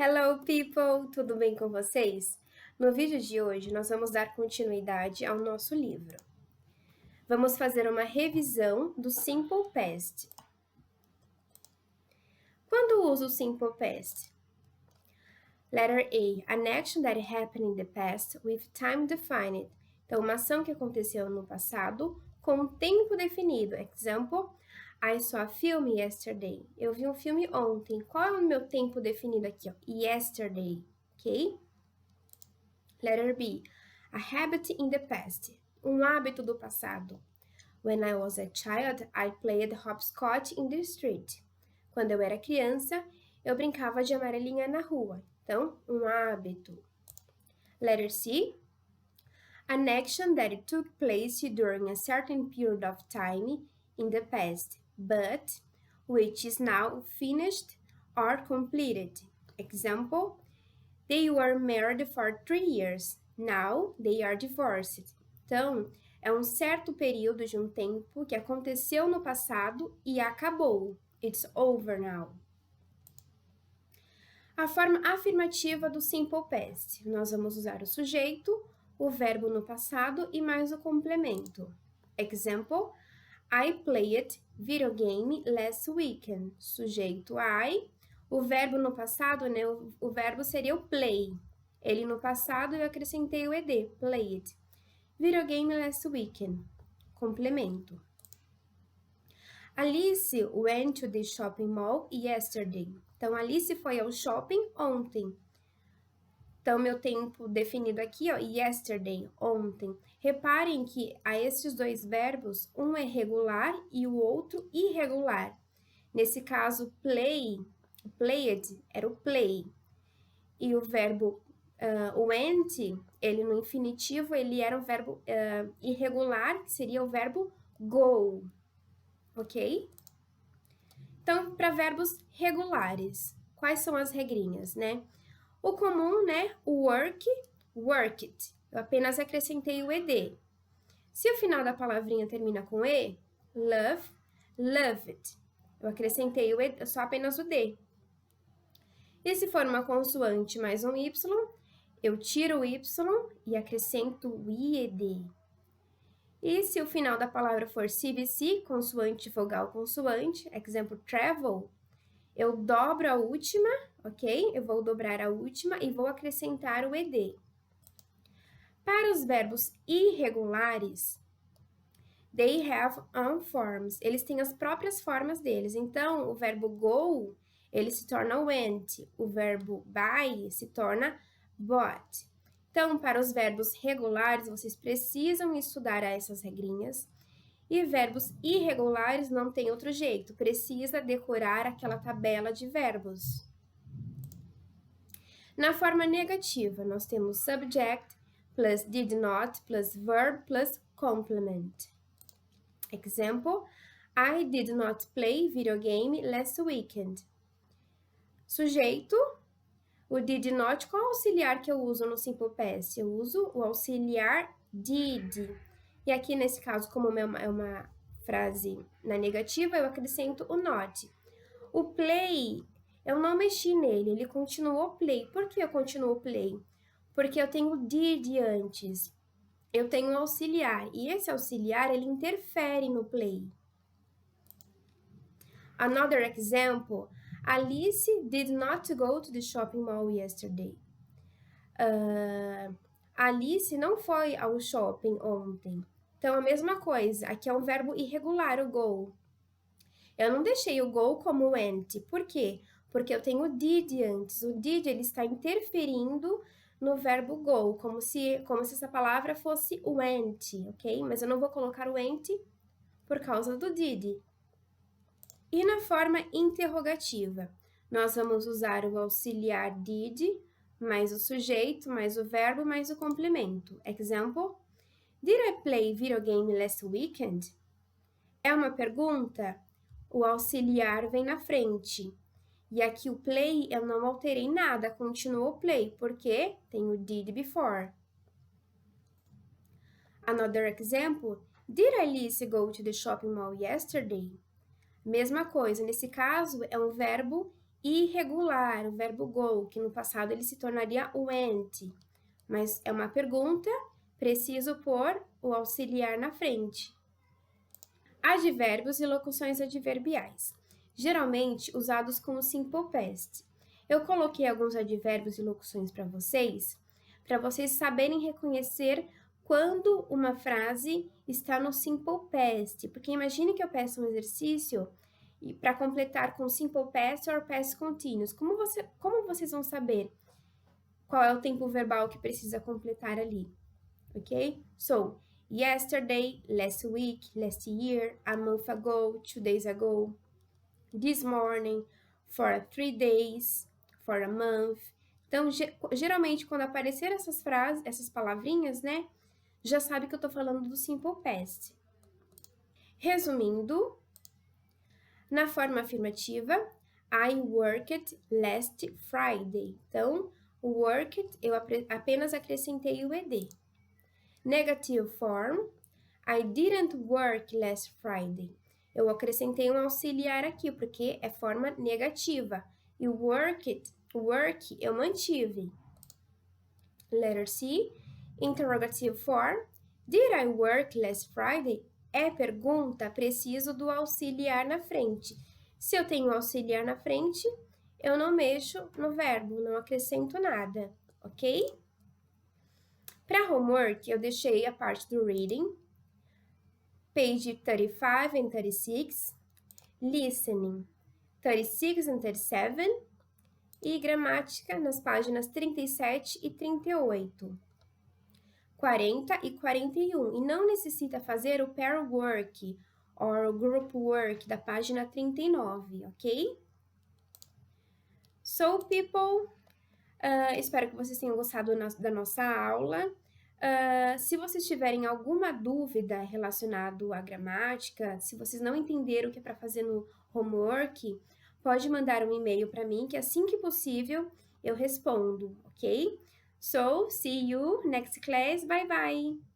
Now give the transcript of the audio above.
Hello, people! Tudo bem com vocês? No vídeo de hoje, nós vamos dar continuidade ao nosso livro. Vamos fazer uma revisão do Simple Past. Quando uso o Simple Past? Letter A. An action that happened in the past with time defined. Então, uma ação que aconteceu no passado com tempo definido. Example, I saw a film yesterday. Eu vi um filme ontem. Qual é o meu tempo definido aqui? Ó? Yesterday, ok? Letter B. A habit in the past. Um hábito do passado. When I was a child, I played hopscotch in the street. Quando eu era criança, eu brincava de amarelinha na rua. Então, um hábito. Letter C. An action that took place during a certain period of time in the past, but which is now finished or completed. Example, they were married for 3 years. Now they are divorced. Então, é um certo período de um tempo que aconteceu no passado e acabou. It's over now. A forma afirmativa do Simple Past. Nós vamos usar o sujeito, o verbo no passado e mais o complemento. Example, I played video game last weekend. Sujeito I. O verbo no passado, né? O verbo seria o play. Ele no passado eu acrescentei o ed, played. Video game last weekend. Complemento. Alice went to the shopping mall yesterday. Então, Alice foi ao shopping ontem. Então, meu tempo definido aqui, ó, yesterday, ontem. Reparem que a esses dois verbos, um é regular e o outro irregular. Nesse caso, played, era o play. E o verbo went, ele no infinitivo, ele era um verbo irregular, que seria o verbo go. Ok? Então, para verbos regulares, quais são as regrinhas, né? O comum, né? O work, worked. Eu apenas acrescentei o ed. Se o final da palavrinha termina com e, love, loved. Eu acrescentei o ed, só apenas o d. E se for uma consoante mais um y, eu tiro o y e acrescento o ied. E se o final da palavra for CVC, consoante, vogal, consoante, exemplo, travel, eu dobro a última, ok? Eu vou dobrar a última e vou acrescentar o ed. Para os verbos irregulares, they have own forms. Eles têm as próprias formas deles. Então, o verbo go, ele se torna went. O verbo buy se torna bought. Então, para os verbos regulares, vocês precisam estudar essas regrinhas. E verbos irregulares não tem outro jeito, precisa decorar aquela tabela de verbos. Na forma negativa, nós temos subject plus did not plus verb plus complement. Example, I did not play video game last weekend. Sujeito, o did not, qual auxiliar que eu uso no Simple Past? Eu uso o auxiliar did. E aqui, nesse caso, como é uma frase na negativa, eu acrescento o not. O play, eu não mexi nele, ele continuou play. Por que eu continuo play? Porque eu tenho did antes. Eu tenho um auxiliar, e esse auxiliar, ele interfere no play. Another example, Alice did not go to the shopping mall yesterday. Alice não foi ao shopping ontem. Então, a mesma coisa, aqui é um verbo irregular, o go. Eu não deixei o go como went. Por quê? Porque eu tenho o did antes. O did, ele está interferindo no verbo go, como se essa palavra fosse went, ok? Mas eu não vou colocar o went por causa do did. E na forma interrogativa, nós vamos usar o auxiliar did, mais o sujeito, mais o verbo, mais o complemento. Example, did I play video game last weekend? É uma pergunta? O auxiliar vem na frente. E aqui o play, eu não alterei nada, continuou play, porque tem o did before. Another example, did Alice go to the shopping mall yesterday? Mesma coisa, nesse caso, é um verbo irregular, o verbo go, que no passado ele se tornaria went. Mas é uma pergunta, preciso pôr o auxiliar na frente. Advérbios e locuções adverbiais, geralmente usados com o simple past. Eu coloquei alguns advérbios e locuções para vocês saberem reconhecer quando uma frase está no simple past, porque imagine que eu peço um exercício para completar com simple past ou past continuous. Como vocês vão saber qual é o tempo verbal que precisa completar ali? Ok? So, yesterday, last week, last year, a month ago, 2 days ago, this morning, for 3 days, for a month. Então, geralmente, quando aparecer essas frases, essas palavrinhas, né, já sabe que eu tô falando do simple past. Resumindo, na forma afirmativa, I worked last Friday. Então, o worked, eu apenas acrescentei o ed. Negative form, I didn't work last Friday. Eu acrescentei um auxiliar aqui, porque é forma negativa. E work eu mantive. Letter C, interrogative form, did I work last Friday? É pergunta, preciso do auxiliar na frente. Se eu tenho auxiliar na frente, eu não mexo no verbo, não acrescento nada, ok? Para homework, eu deixei a parte do reading, page 35 and 36, listening 36 and 37 e gramática nas páginas 37 e 38, 40 e 41. E não necessita fazer o pair work ou o group work da página 39, ok? So, people, espero que vocês tenham gostado da nossa aula. Se vocês tiverem alguma dúvida relacionada à gramática, se vocês não entenderam o que é para fazer no homework, pode mandar um e-mail para mim, que assim que possível eu respondo, ok? So, see you next class. Bye bye!